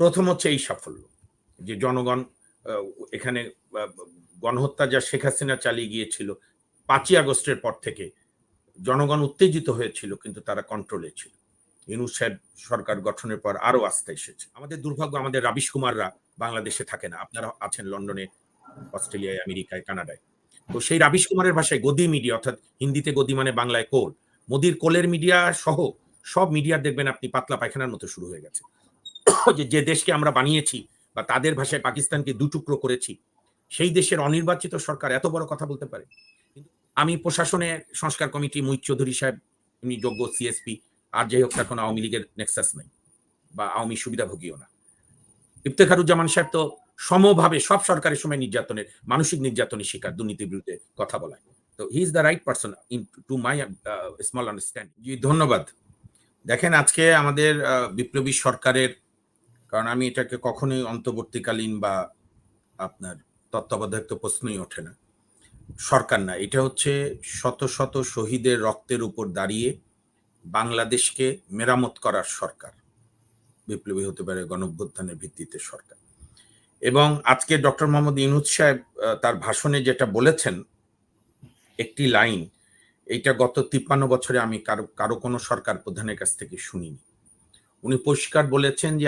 প্রথম হচ্ছে এই সাফল্য যে জনগণ এখানে গণহত্যা যা শেখ হাসিনা চালিয়ে গিয়েছিল 5ই আগস্টের পর থেকে জনগণ উত্তেজিত হয়েছিল, কিন্তু তারা কন্ট্রোলে ছিল। ইউনূস সাহেব সরকার গঠনের পর আরো আস্থা এসেছে। আমাদের দুর্ভাগ্য, আমাদের রাবিশ কুমাররা বাংলাদেশে থাকে না। আপনারা আছেন লন্ডনে, অস্ট্রেলিয়ায়, আমেরিকায়, কানাডায়। তো সেই রাবিশ কুমারের ভাষায় গদি মিডিয়া, অর্থাৎ হিন্দিতে গদি মানে বাংলায় কোল, মোদির কোলের মিডিয়া সহ সব মিডিয়া দেখবেন আপনি পাতলা পায়খানার মতো শুরু হয়ে গেছে। যে দেশকে আমরা বানিয়েছি বা তাদের ভাষায় পাকিস্তানকে দুটুকরো করেছি, সেই দেশের অনির্বাচিত সরকার এত বড় কথা বলতে পারে? আমি প্রশাসনের সংস্কার কমিটি, মুহিত চৌধুরী সাহেব উনি যোগ্য সিএসপি, আর যাই হোক না কোনো আওয়ামী লীগের নেক্সাস নেই বা আওয়ামী সুবিধাভোগীও না। ইফতেখারুজ্জামান সাহেব তো সমভাবে সব সরকারের সময় নির্যাতনের, মানসিক নির্যাতনের শিকার, দুর্নীতির বিরুদ্ধে কথা বলায়। তো he is the right person in to my small understanding. জি, ধন্যবাদ। দেখেন, আজকে আমাদের বিপ্লবী সরকারের, কারণ আমি এটাকে কখনোই অন্তর্বর্তীকালীন বা আপনার তত্ত্বাবধায়ক তো প্রশ্নই ওঠে না, সরকার না, এটা হচ্ছে শত শত শহীদের রক্তের উপর দাঁড়িয়ে বাংলাদেশকে মেরামত করার সরকার। বিপ্লবী হতে পারে গণঅভ্যুত্থানের ভিত্তিতে সরকার। এবং আজকে ডক্টর মোহাম্মদ ইউনূস সাহেব তার ভাষণে যেটা বলেছেন, একটি লাইন, এইটা গত 53 বছরে আমি কারো কোনো সরকার প্রধানের কাছ থেকে শুনিনি। উনি পরিষ্কার বলেছেন যে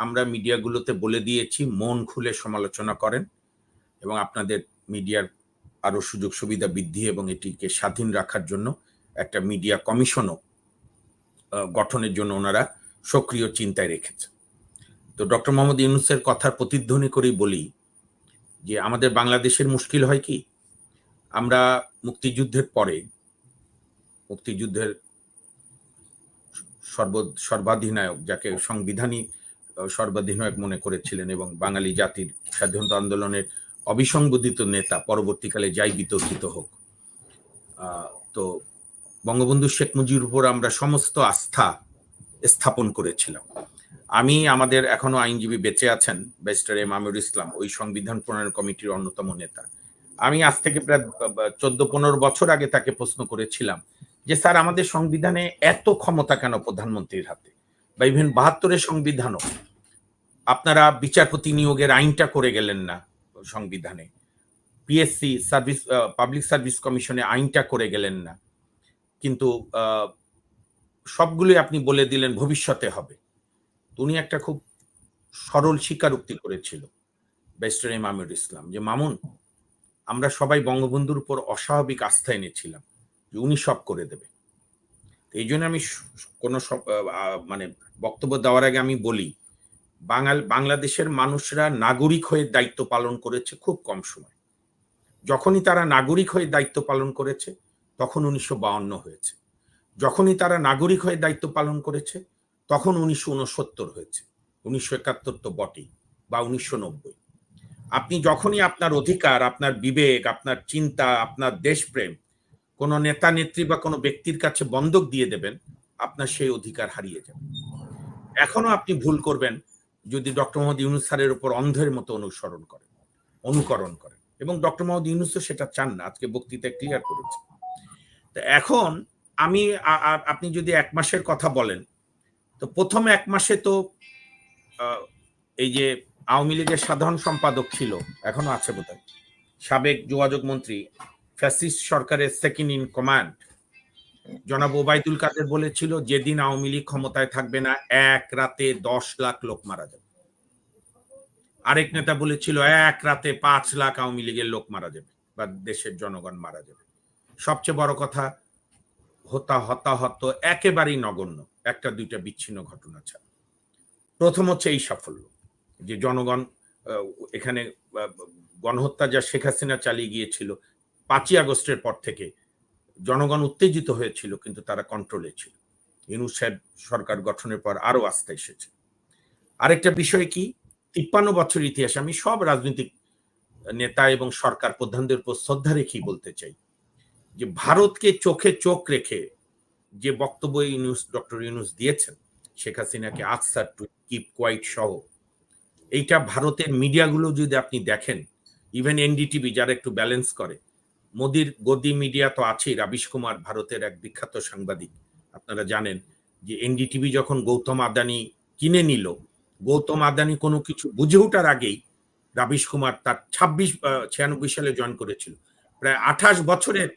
আমরা মিডিয়াগুলোতে বলে দিয়েছি মন খুলে সমালোচনা করেন এবং আপনাদের মিডিয়ার আরো সুযোগ সুবিধা বৃদ্ধি এবং এটিকে স্বাধীন রাখার জন্য একটা মিডিয়া কমিশনও গঠনের জন্য ওনারা সক্রিয় চিন্তায় রেখেছে। তো ডক্টর মোহাম্মদ ইউনূসের কথার প্রতিধ্বনি করেই বলি যে আমাদের বাংলাদেশের মুশকিল হয় কি, আমরা মুক্তিযুদ্ধের পরে, মুক্তিযুদ্ধের সর্বাধিনায়ক, যাকে সংবিধানই সর্বাধিনায়ক মনে করেছিলেন এবং বাঙালি জাতির স্বাধীনতা আন্দোলনের অবিসংবাদিত নেতা, পরবর্তীকালে যাই বিতর্কিত হোক, তো বঙ্গবন্ধু শেখ মুজিবুর উপর আমরা সমস্ত আস্থা স্থাপন করেছিলাম। আমাদের এখনো আইনজীবী বেঁচে আছেন, ব্যারিস্টার এম আমিরুল ইসলাম, ওই সংবিধান প্রণয়ন কমিটির অন্যতম নেতা। আমি আজ থেকে প্রায় 14-15 বছর আগে তাকে প্রশ্ন করেছিলাম যে স্যার, আমাদের সংবিধানে এত ক্ষমতা কেন প্রধানমন্ত্রীর হাতে, বা ইভেন 72-এর সংবিধানও আপনারা বিচারপতি নিয়োগের আইনটা করে গেলেন না সংবিধানে, পিএসসি সার্ভিস, পাবলিক সার্ভিস কমিশনে আইনটা করে গেলেন না, কিন্তু সবগুলোই আপনি বলে দিলেন ভবিষ্যতে হবে। উনি একটা খুব সরল স্বীকারোক্তি করেছিল ব্যারিস্টার এম আমিরুল ইসলাম, যে মামুন, আমরা সবাই বঙ্গবন্ধুর উপর অস্বাভাবিক আস্থা এনেছিলাম যে উনি সব করে দেবে। এই জন্য আমি কোনো মানে বক্তব্য দেওয়ার আগে আমি বলি, বাংলাদেশের মানুষরা নাগরিক হয়ে দায়িত্ব পালন করেছে খুব কম সময়। যখনই তারা নাগরিক হয়ে দায়িত্ব পালন করেছে তখন 1952 হয়েছে। যখনই তারা নাগরিক হয়ে দায়িত্ব পালন করেছে তখন 1969 হয়েছে, 1971 তো বটেই, বা 1990। আপনি যখনই আপনার অধিকার, আপনার বিবেক, আপনার চিন্তা, আপনার দেশপ্রেম কোনো নেতা নেত্রী বা কোনো ব্যক্তির কাছে বন্ধক দিয়ে দেবেন, আপনার সেই অধিকার হারিয়ে যাবে। এখনো আপনি ভুল করবেন যদি ডক্টর মোহাম্মদ ইউনূস স্যারের উপর অন্ধের মতো অনুকরণ করেন, এবং ডক্টর মোহাম্মদ ইউনূসও সেটা চান না, আজকে বক্তৃতায় ক্লিয়ার করেছে। তো এখন আপনি যদি 1 মাসের কথা বলেন, তো প্রথম 1 মাসে তো এই যে আওয়ামী লীগের সাধারণ সম্পাদক ছিল, এখনো আছে বোধহয়, সাবেক যোগাযোগ মন্ত্রী, ফ্যাসিস্ট সরকারের সেকেন্ড ইন কমান্ড জনাব ওবায়দুল কাদের বলেছিল, যেদিন আওয়ামী লীগ ক্ষমতায় থাকবে না 1 রাতে 10 লাখ লোক মারা যাবে। আরেক নেতা বলেছিল 1 রাতে 5 লাখ আওয়ামী লীগের লোক মারা যাবে বা দেশের জনগণ মারা যাবে। সবচেয়ে বড় কথা, হতাহত একেবারেই নগণ্য, 1-2টা বিচ্ছিন্ন ঘটনা ছাড়া। প্রথম হচ্ছে এই সাফল্য যে জনগণ এখানে গণহত্যা যা শেখ হাসিনা চালিয়ে গিয়েছিল 5ই আগস্টের পর থেকে জনগণ উত্তেজিত হয়েছিল, কিন্তু তারা কন্ট্রোলে ছিল। ইউনূস সাহেব সরকার গঠনের পর আরো আস্থা এসেছে। আরেকটা বিষয় কি, 53 বছর ইতিহাস, আমি সব রাজনৈতিক নেতা এবং সরকার প্রধানদের উপর শ্রদ্ধা রেখেই বলতে চাই যে ভারতকে চোখে চোখ রেখে যে বক্তব্য ডক্টর ইউনূস দিয়েছেন, শেখ হাসিনাকে আনসার টু কিপ কোয়াইট সহ, এইটা ভারতের মিডিয়াগুলো যদি আপনি দেখেন, ইভেন এনডিটিভি যারা একটু ব্যালেন্স করে, মোদির গদি মিডিয়া তো আছেই, রাবিশ কুমার ভারতের এক বিখ্যাত সাংবাদিক, আপনারা জানেন যে এনডিটিভি যখন গৌতম আদানি কিনে নিল, গৌতম আদানি কোনো কিছু বুঝে ওঠার আগেই রাবিশ কুমার তার 96 সালে জয়েন করেছিল, প্রায় 28 বছরের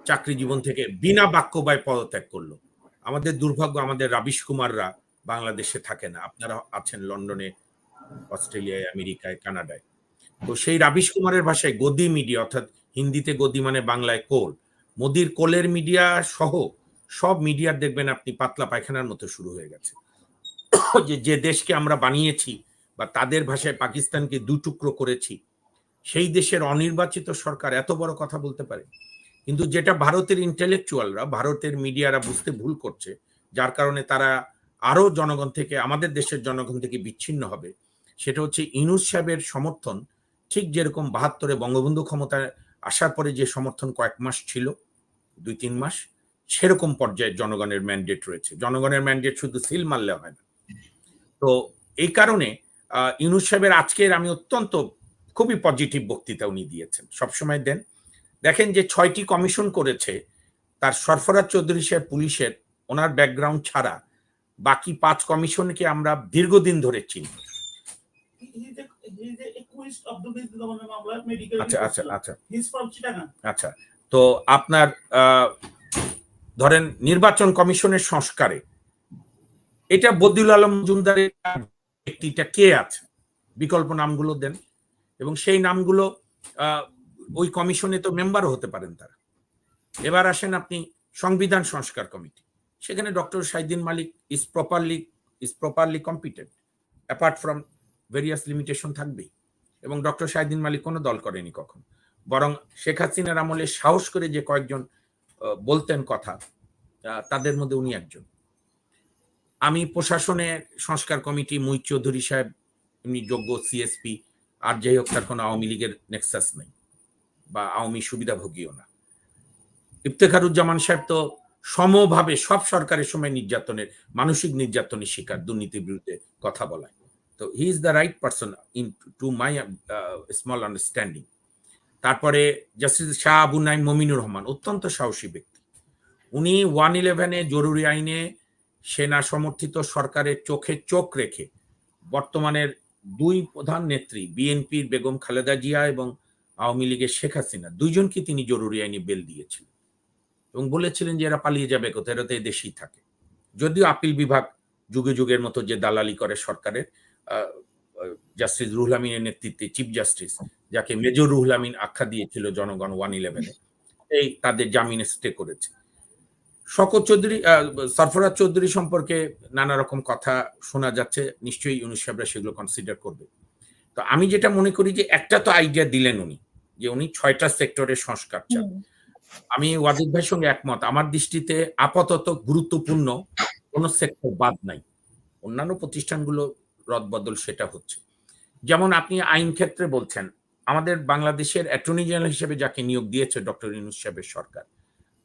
চাকরি জীবন থেকে বিনা বাক্যবায় পদত্যাগ করলো। আমাদের দুর্ভাগ্য, আমাদের রাবিশ কুমাররা বাংলাদেশে থাকে না, আপনারা আছেন লন্ডনে, অস্ট্রেলিয়ায়, আমেরিকায়, কানাডায়। তো সেই রাবিশ কুমারের ভাষায় গদি মিডিয়া, অর্থাৎ হিন্দিতে গদি মানে বাংলায় কোল, মোদির কোলের মিডিয়া সহ সব মিডিয়ার দেখবেন আপনি পাতলা পায়খানার মতো শুরু হয়ে গেছে। যে দেশকে আমরা বানিয়েছি বা তাদের ভাষায় পাকিস্তানকে দুটুকরো করেছি, সেই দেশের অনির্বাচিত সরকার এত বড় কথা বলতে পারে? কিন্তু যেটা ভারতের ইন্টেলেকচুয়ালরা, ভারতের মিডিয়ারা বুঝতে ভুল করছে, যার কারণে তারা আরো জনগণ থেকে, আমাদের দেশের জনগণ থেকে বিচ্ছিন্ন হবে, সেটা হচ্ছে ইউনূস সাহেবের সমর্থন ঠিক যেরকম 72-এ বঙ্গবন্ধু ক্ষমতায় আসার পরে যে সমর্থন কয়েক মাস ছিল, 2-3 মাস, সেরকম পর্যায়ে জনগণের ম্যান্ডেট রয়েছে। জনগণের ম্যান্ডেট শুধু সিল মারলে হয় না। তো এই কারণে ইউনূস সাহেবের আজকের আমি অত্যন্ত খুবই পজিটিভ বক্তৃতা উনি দিয়েছেন, সবসময় দেন। দেখেন যে 6টি কমিশন করেছে, তার সরফরাজ চৌধুরী সাহেব পুলিশের, ওনার ব্যাকগ্রাউন্ড ছাড়া বাকি 5 কমিশনকে আমরা দীর্ঘদিন ধরে চিনি। আচ্ছা, তো আপনার ধরেন নির্বাচন কমিশনের সংস্কারে এটা বদিউল আলম মজুমদারের ব্যক্তিটা কে আছে, বিকল্প নামগুলো দেন, এবং সেই নামগুলো ওই কমিশনে তো মেম্বারও হতে পারেন তারা। এবার আসেন আপনি সংবিধান সংস্কার কমিটি, সেখানে doctor Shahidin Malik is properly competent, apart from various limitation থাকবেই, এবং ডক্টর শাহিদিন মালিক কোনো দল করেনি কখন, বরং শেখ হাসিনার আমলে সাহস করে যে কয়েকজন বলতেন কথা, তাদের মধ্যে উনি একজন। আমি প্রশাসনের সংস্কার কমিটি, মুহিত চৌধুরী সাহেব এমনি যোগ্য সিএসপি, আর যাই হোক তার কোনো আওয়ামী লীগের নেক্সাস নেই বা আওয়ামী সুবিধাভোগীও না। ইফতেখারুজ্জামান সাহেব তো সমভাবে সব সরকারের সময় নির্যাতনের, মানসিক নির্যাতনের শিকার, দুর্নীতির বিরুদ্ধে কথা বলায়। তো he is the right person in to my small understanding. তারপরে জাস্টিস শাহ আবু নাইম মমিনুর রহমান, অত্যন্ত সাহসী ব্যক্তি। উনি 111-এ জরুরি আইনে সেনা সমর্থিত সরকারের চোখে চোখ রেখে বর্তমানের 2 প্রধান নেত্রী, বিএনপির বেগম খালেদা জিয়া এবং আওয়ামী লীগের শেখ হাসিনা, দুইজনকে তিনি জরুরি আইনে বেল দিয়েছিলেন এবং বলেছিলেন যে এরা পালিয়ে যাবে কোথায়, এরা তো দেশেই থাকে। যদিও আপিল বিভাগ যুগে যুগের মতো যে দালালি করে সরকারের, জাস্টিস রুহুল আমিনের নেতৃত্বে চিফ জাস্টিস, যাকে মেজর রুহুল আমিন আখ্যা দিয়েছিল জনগণ 111-এ, এই তাদের জামিনে স্টে করেছে। শওকত চৌধুরী, সরফরাজ চৌধুরী সম্পর্কে নানা রকম কথা শোনা যাচ্ছে, নিশ্চয়ই ইউনূস সাহেবরা সেগুলো কনসিডার করবে। তো আমি যেটা মনে করি যে একটা তো আইডিয়া দিলেন উনি, যে উনি 6টা সেক্টরের সংস্কার চান। আমি ওয়াজিদ ভাইয়ের সঙ্গে একমত। আমার দৃষ্টিতে আপাতত গুরুত্বপূর্ণ কোন সেক্টর বাদ নাই, অন্যান্য প্রতিষ্ঠানগুলো রদবদল সেটা হচ্ছে। যেমন আপনি আইন ক্ষেত্রে বলছেন, আমাদের বাংলাদেশের অ্যাটর্নি জেনারেল হিসেবে যাকে নিয়োগ দিয়েছে ডক্টর ইউনূস সাহেবের সরকার,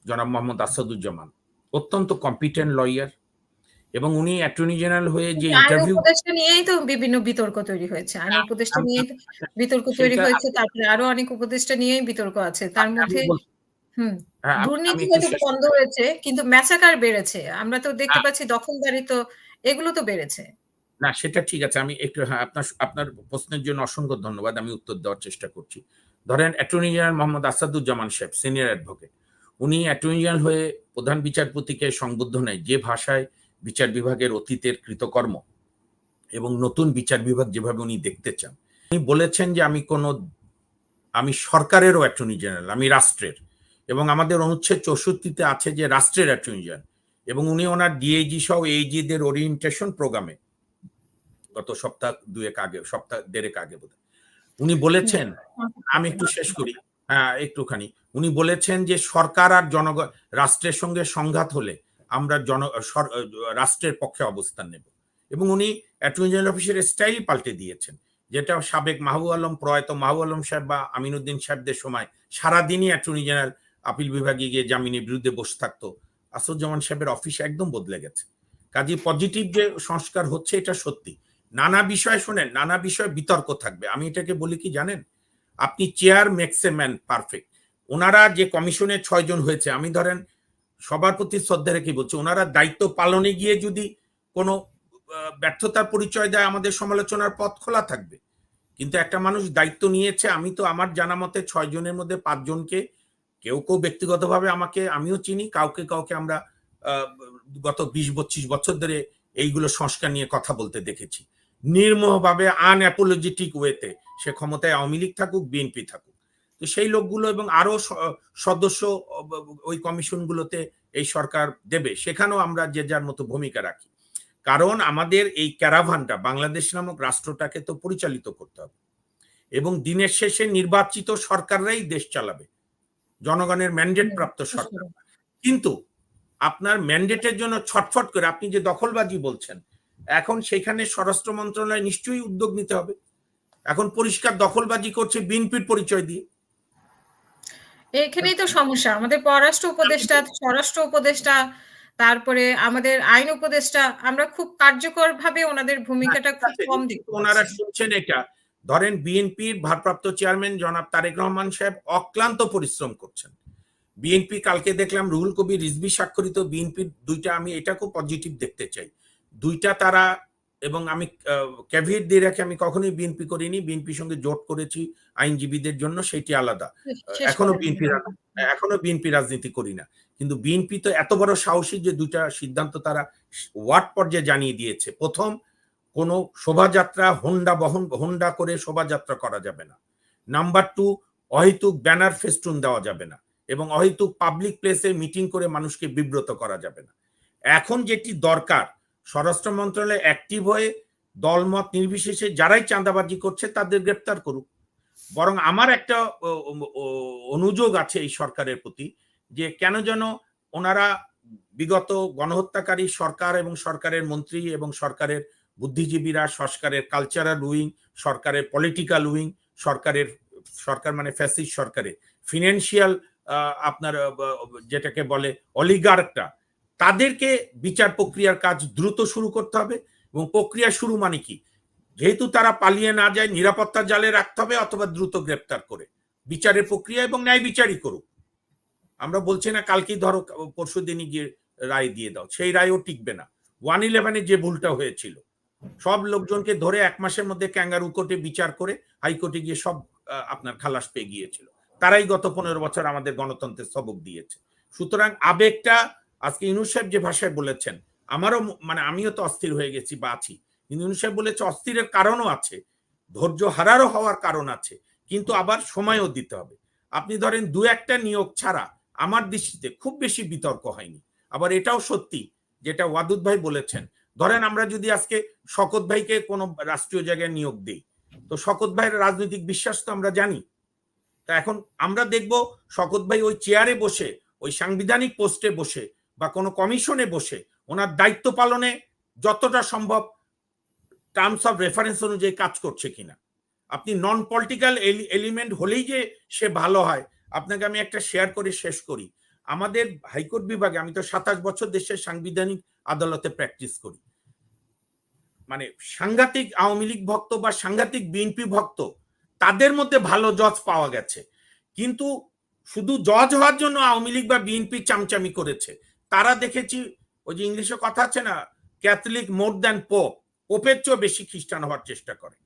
জনাব মোহাম্মদ আসাদুজ্জামান, অত্যন্ত কম্পিটেন্ট লয়ার, এবং উনি অ্যাটর্নি জেনারেল হয়ে যে ইন্টারভিউ, উপদেষ্টা নিয়েই তো বিভিন্ন বিতর্ক তৈরি হয়েছে, আইন উপদেষ্টা নিয়ে বিতর্ক তৈরি হয়েছে, তারপরে আরো অনেক উপদেষ্টা নিয়েই বিতর্ক আছে, তার মধ্যে দুর্নীতি হয়তো বন্ধ হয়েছে কিন্তু ম্যাসাকার বেড়েছে, আমরা তো দেখতে পাচ্ছি দখলদারি, তো এগুলো তো বেড়েছে। না সেটা ঠিক আছে, আমি একটু আপনার প্রশ্নের জন্য অসংখ্য ধন্যবাদ, আমি উত্তর দেওয়ার চেষ্টা করছি। ধরেন অ্যাটর্নি জেনারেল মোহাম্মদ আসাদুজ্জামান সাহেব, সিনিয়র অ্যাডভোকেট, উনি অ্যাটর্নি জেনারেল হয়ে প্রধান বিচারপতিকে সংবর্ধনায় যে ভাষায় বিচার বিভাগের অতীতের কৃতকর্ম এবং নতুন বিচার বিভাগ যেভাবে উনি দেখতে চান, উনি বলেছেন যে আমি সরকারেরও অ্যাটর্নি জেনারেল, আমি রাষ্ট্রের, এবং আমাদের অনুচ্ছেদ 64-তে আছে যে রাষ্ট্রের অ্যাটর্নি জেনারেল, এবং উনি ওনার ডিআইজি সহ এইজিদের ওরিয়েন্টেশন প্রোগ্রামে গত সপ্তাহ 2-1 আগে, সপ্তাহ 1.5 আগে বোধহয়, উনি বলেছেন, আমি একটু শেষ করি, একটুখানি, উনি বলেছেন যে সরকার আর জনগণ, রাষ্ট্রের সঙ্গে সংঘাত হলে আমরা রাষ্ট্রের পক্ষে অবস্থান নেব, এবং উনি অ্যাটর্নি জেনারেল অফিসের স্টাইল পাল্টে দিয়েছেন, যেটা সাবেক মাহবুব আলম, প্রয়াত মাহবুব আলম সাহেব বা আমিনুদ্দিন সাহেবদের সময় সারাদিনই অ্যাটর্নি জেনারেল আপিল বিভাগে গিয়ে জামিনের বিরুদ্ধে বসে থাকতো, আসাদুজ্জামান সাহেবের অফিস একদম বদলে গেছে। কাজে পজিটিভ যে সংস্কার হচ্ছে এটা সত্যি। নানা বিষয় শোনেন, নানা বিষয় বিতর্ক থাকবে, আমি এটাকে বলি কি জানেন, আপনি chair makes a man perfect. ওনারা যে কমিশনে 6 জন হয়েছে, আমি ধরেন সবার প্রতি শ্রদ্ধা রেখে বলছি, ওনারা দায়িত্ব পালনে গিয়ে যদি কোনো ব্যর্থতার পরিচয় দেয় আমাদের সমালোচনার পথ খোলা থাকবে। কিন্তু একটা মানুষ দায়িত্ব নিয়েছে, আমি তো আমার জানা মতে 6 জনের মধ্যে 5 জনকে কেউ ব্যক্তিগতভাবে আমাকে আমিও চিনি, কাউকে আমরা গত 20-25 বছর ধরে এইগুলো সংস্কার নিয়ে কথা বলতে দেখেছি নির্মমভাবে, আনঅ্যাপোলজেটিক ওয়েতে, সে ক্ষমতায় আওয়ামী লীগ থাকুক বিএনপি থাকুক। তো সেই লোকগুলো এবং আরো সদস্য ওই কমিশনগুলোতে এই সরকার দেবে, সেখানেও আমরা যে যার মতো ভূমিকা রাখি। কারণ আমাদের এই ক্যারাভানটা, বাংলাদেশ নামক রাষ্ট্রটাকে তো পরিচালিত করতে হবে এবং দিনের শেষে নির্বাচিত সরকাররাই দেশ চালাবে, জনগণের ম্যান্ডেট প্রাপ্ত সরকার। কিন্তু আপনার ম্যান্ডেটের জন্য ছটফট করে আপনি যে দখলবাজি বলছেন, এখন সেখানে স্বরাষ্ট্র মন্ত্রণালয় নিশ্চয়ই উদ্যোগ নিতে হবে। এখন পরিষ্কার দখলবাজি করছে বিএনপির পরিচয় দিয়ে। এখানেই তো সমস্যা। আমাদের পররাষ্ট্র উপদেষ্টা, স্বরাষ্ট্র উপদেষ্টা, তারপরে আমাদের আইন উপদেষ্টা, আমরা খুব কার্যকর ভাবে ওনাদের ভূমিকাটা খুব কম দেখতে পাচ্ছি। ওনারা শুনছেন এটা। ধরেন বিএনপির ভারপ্রাপ্ত চেয়ারম্যান জনাব তারেক রহমান সাহেব অক্লান্ত পরিশ্রম করছেন। বিএনপি কালকে দেখলাম রুহুল কবির রিজভী স্বাক্ষরিত বিএনপির দুইটা, আমি এটা খুব পজিটিভ দেখতে চাই, দুইটা তারা, এবং আমি ক্যাভিয়েট দিয়ে রাখি, আমি কখনোই বিএনপি করিনি, বিএনপির সঙ্গে জোট করেছি আইনজীবীদের জন্য, সেটি আলাদা। এখনো বিএনপি রাজনীতি করি না, কিন্তু বিএনপি তো এত বড় সাহসী যে দুইটা সিদ্ধান্ত তারা ওয়ার্ড পর্যায়ে জানিয়ে দিয়েছে। প্রথম, কোনো শোভাযাত্রা হোন্ডা করে শোভাযাত্রা করা যাবে না। নাম্বার 2, অহেতুক ব্যানার ফেস্টুন দেওয়া যাবে না এবং অহেতুক পাবলিক প্লেসে মিটিং করে মানুষকে বিব্রত করা যাবে না। এখন যেটি দরকার, স্বরাষ্ট্র মন্ত্রণালয় অ্যাক্টিভ হয়ে দলমত নির্বিশেষে যারাই চাঁদাবাজি করছে তাদের গ্রেপ্তার করুক। বরং আমার একটা অনুযোগ আছে এই সরকারের প্রতি, যে কেন যেন ওনারা বিগত গণহত্যাকারী সরকার এবং সরকারের মন্ত্রী এবং সরকারের বুদ্ধিজীবীরা, সরকারের কালচারাল উইং, সরকারের পলিটিক্যাল উইং, সরকার মানে ফ্যাসিস্ট সরকারের ফিনান্সিয়াল আপনার যেটাকে বলে অলিগার্কটা, তাদেরকে বিচার প্রক্রিয়ার কাজ দ্রুত শুরু করতে হবে। এবং প্রক্রিয়া শুরু মানে কি, যেহেতু তারা পালিয়ে না যায়, নিরাপত্তা জালে রাখতে হবে অথবা দ্রুত গ্রেপ্তার করে বিচারের প্রক্রিয়া এবং ন্যায় বিচারই করুক। আমরা বলছি না কালকেই ধরো পরশু দিনই গিয়ে রায় দিয়ে দাও, সেই রায়ও টিকবে না। 111-এ যে ভুলটা হয়েছিল, সব লোকজনকে ধরে 1 মাসের মধ্যে ক্যাঙ্গারু কোর্টে বিচার করে হাইকোর্টে গিয়ে সব আপনার খালাস পেয়ে গিয়েছিল, তারাই গত 15 বছর আমাদের গণতন্ত্রের সবক দিয়েছে। সুতরাং আবেগটা, আজকে ইউনূস সাহেব যে ভাষায় বলেছেন, আমারও মানে আমিও তো অস্থির হয়ে গেছি বা আছি, কিন্তু ইউনূস সাহেব বলেছে অস্থিরের কারণও আছে, ধৈর্য হারারও হওয়ার কারণ আছে, কিন্তু আবার সময়ও দিতে হবে। আপনি ধরেন 2-1টা নিয়োগ ছাড়া আমার দৃষ্টিতে খুব বেশি বিতর্ক হয়নি। আবার এটাও সত্যি যেটা ওয়াদুদ ভাই বলেছেন, ধরেন আমরা যদি আজকে শকত ভাইকে কোনো রাষ্ট্রীয় জায়গায় নিয়োগ দিই, তো শকত ভাইয়ের রাজনৈতিক বিশ্বাস তো আমরা জানি। তা এখন আমরা দেখব শকত ভাই ওই চেয়ারে বসে, ওই সাংবিধানিক পোস্টে বসে বা কোনো কমিশনে বসে ওনার দায়িত্ব পালনে যতটা সম্ভব টার্মস অফ রেফারেন্স অনুযায়ী কাজ করছে কিনা। আপনি নন পলিটিক্যাল এলিমেন্ট হলেই যে সে ভালো হয়, আপনাকে আমি একটা শেয়ার করে শেষ করি। আমাদের হাইকোর্ট বিভাগে, আমি তো 27 বছর দেশের সাংবিধানিক আদালতে প্র্যাকটিস করি, মানে সাংঘাতিক আওয়ামী লীগ ভক্ত বা সাংঘাতিক বিএনপি ভক্ত, তাদের মধ্যে ভালো জজ পাওয়া গেছে, কিন্তু শুধু জজ হওয়ার জন্য আওয়ামী লীগ বা বিএনপি চামচামি করেছে। তারা দেখেছি, ওই যে ইংলিশে কথা আছে না, ক্যাথলিক মোর দ্যান পোপ, পোপের চেয়েও বেশি খ্রিস্টান হওয়ার চেষ্টা করে।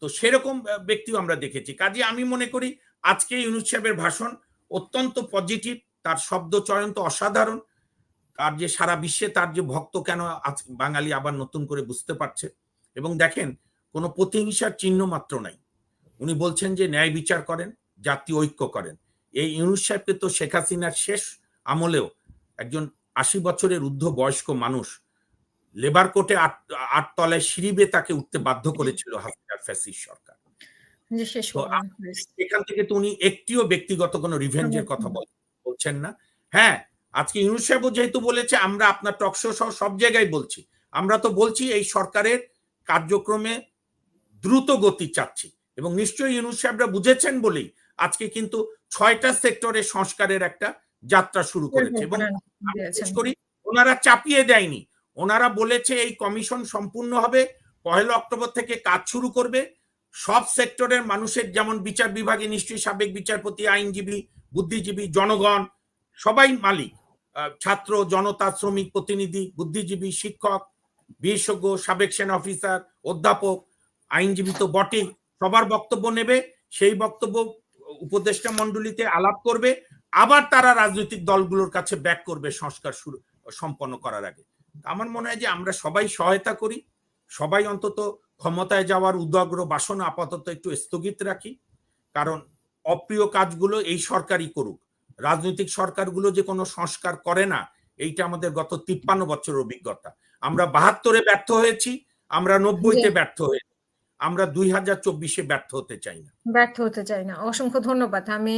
তো সেরকম ব্যক্তিও আমরা দেখেছি। কাজে আমি মনে করি আজকে ইউনূস সাহেবের ভাষণ অত্যন্ত পজিটিভ, তার শব্দ চয়ন তো অসাধারণ, তার যে সারা বিশ্বে তার যে ভক্ত কেন বাঙালি আবার নতুন করে বুঝতে পারছে। এবং দেখেন, কোনো প্রতিহিংসার চিহ্ন মাত্র নাই। উনি বলছেন যে ন্যায় বিচার করেন, জাতীয় ঐক্য করেন। এই ইউনূস সাহেবকে তো শেখ হাসিনার শেষ আমলেও একজন 80 বছরের ঊর্ধ্ব বয়স্ক মানুষ লেবার কোর্টে 8 তলায় সিঁড়ি বেয়ে তাকে উঠতে বাধ্য করেছিল হাসিনার ফ্যাসিস্ট সরকার। এখান থেকে তো উনি একটিও ব্যক্তিগত কোনো রিভেঞ্জের কথা বলছেন না। হ্যাঁ, আজকে ইউনূস সাহেব যেহেতু বলেছে, আমরা আপনার টকশো সহ সব জায়গায় বলছি, আমরা তো বলছি এই সরকারের কার্যক্রমে দ্রুত গতি চাচ্ছি, এবং নিশ্চয়ই ইউনূস সাহেবরা বুঝেছেন বলেই আজকে কিন্তু 6টা সেক্টরে সংস্কারের একটা যাত্রা শুরু করেছে। এবং আমি বিশেষ করি, ওনারা চাপিয়ে দেয়নি, ওনারা বলেছে এই কমিশন সম্পূর্ণ হবে, 1 অক্টোবর থেকে কাজ শুরু করবে। সব সেক্টরের মানুষের, যেমন বিচার বিভাগে নিশ্চয়ই সাবেক বিচারপতি, আইনজীবী, বুদ্ধিজীবী, জনগণ সবাই মালিক, ছাত্র জনতা, শ্রমিক প্রতিনিধি, বুদ্ধিজীবী, শিক্ষক, বিশেষজ্ঞ, সাবেক সেনা অফিসার, অধ্যাপক, আইনজীবী তো বটেই, সবার বক্তব্য নেবে, সেই বক্তব্য উপদেষ্টা মণ্ডলীতে আলাপ করবে, আবার তারা রাজনৈতিক দলগুলোর কাছে ব্যাক করবে সংস্কার সম্পন্ন করার আগে। আমার মনে হয় যে আমরা সবাই সহায়তা করি, সবাই অন্তত ক্ষমতায় যাওয়ার উদাগ্র বাসনা আপাতত একটু স্থগিত রাখি, কারণ অপ্রিয় কাজগুলো এই সরকারই করুক। রাজনৈতিক সরকারগুলো যে কোনো সংস্কার করে না, এইটা আমাদের গত 53 বছরের অভিজ্ঞতা। আমরা 72-এ ব্যর্থ হয়েছি, আমরা 90-তে ব্যর্থ হয়েছি, আমরা 2024-এ ব্যর্থ হতে চাই না। ব্যর্থ হতে চাই না। অসংখ্য ধন্যবাদ। আমি